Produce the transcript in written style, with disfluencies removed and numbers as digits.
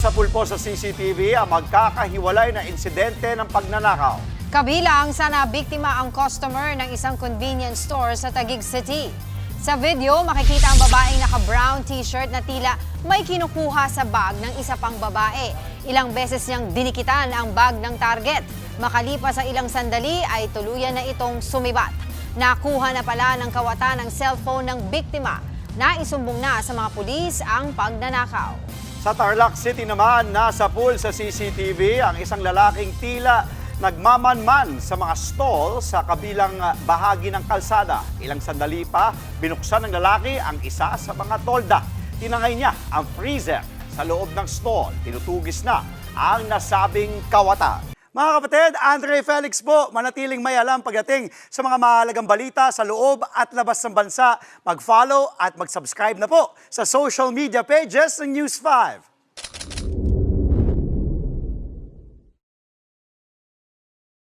Nasapul po sa CCTV ang magkakahiwalay na insidente ng pagnanakaw. Kabilang sa nabiktima ang customer ng isang convenience store sa Taguig City. Sa video, makikita ang babaeng naka-brown t-shirt na tila may kinukuha sa bag ng isa pang babae. Ilang beses niyang dinikitan ang bag ng target. Makalipas sa ilang sandali ay tuluyan na itong sumibat. Nakuha na pala ng kawatan ng cellphone ng biktima. Naisumbong na sa mga pulis ang pagnanakaw. Sa Tarlac City naman, nasapul sa CCTV ang isang lalaking tila nagmamanman sa mga stall sa kabilang bahagi ng kalsada. Ilang sandali pa, binuksan ng lalaki ang isa sa mga tolda. Tinangay niya ang freezer sa loob ng stall. Tinutugis na ang nasabing kawatan. Mga kapatid, Andre Felix po, manatiling may alam pagdating sa mga mahalagang balita sa loob at labas ng bansa. Mag-follow at mag-subscribe na po sa social media pages ng News 5.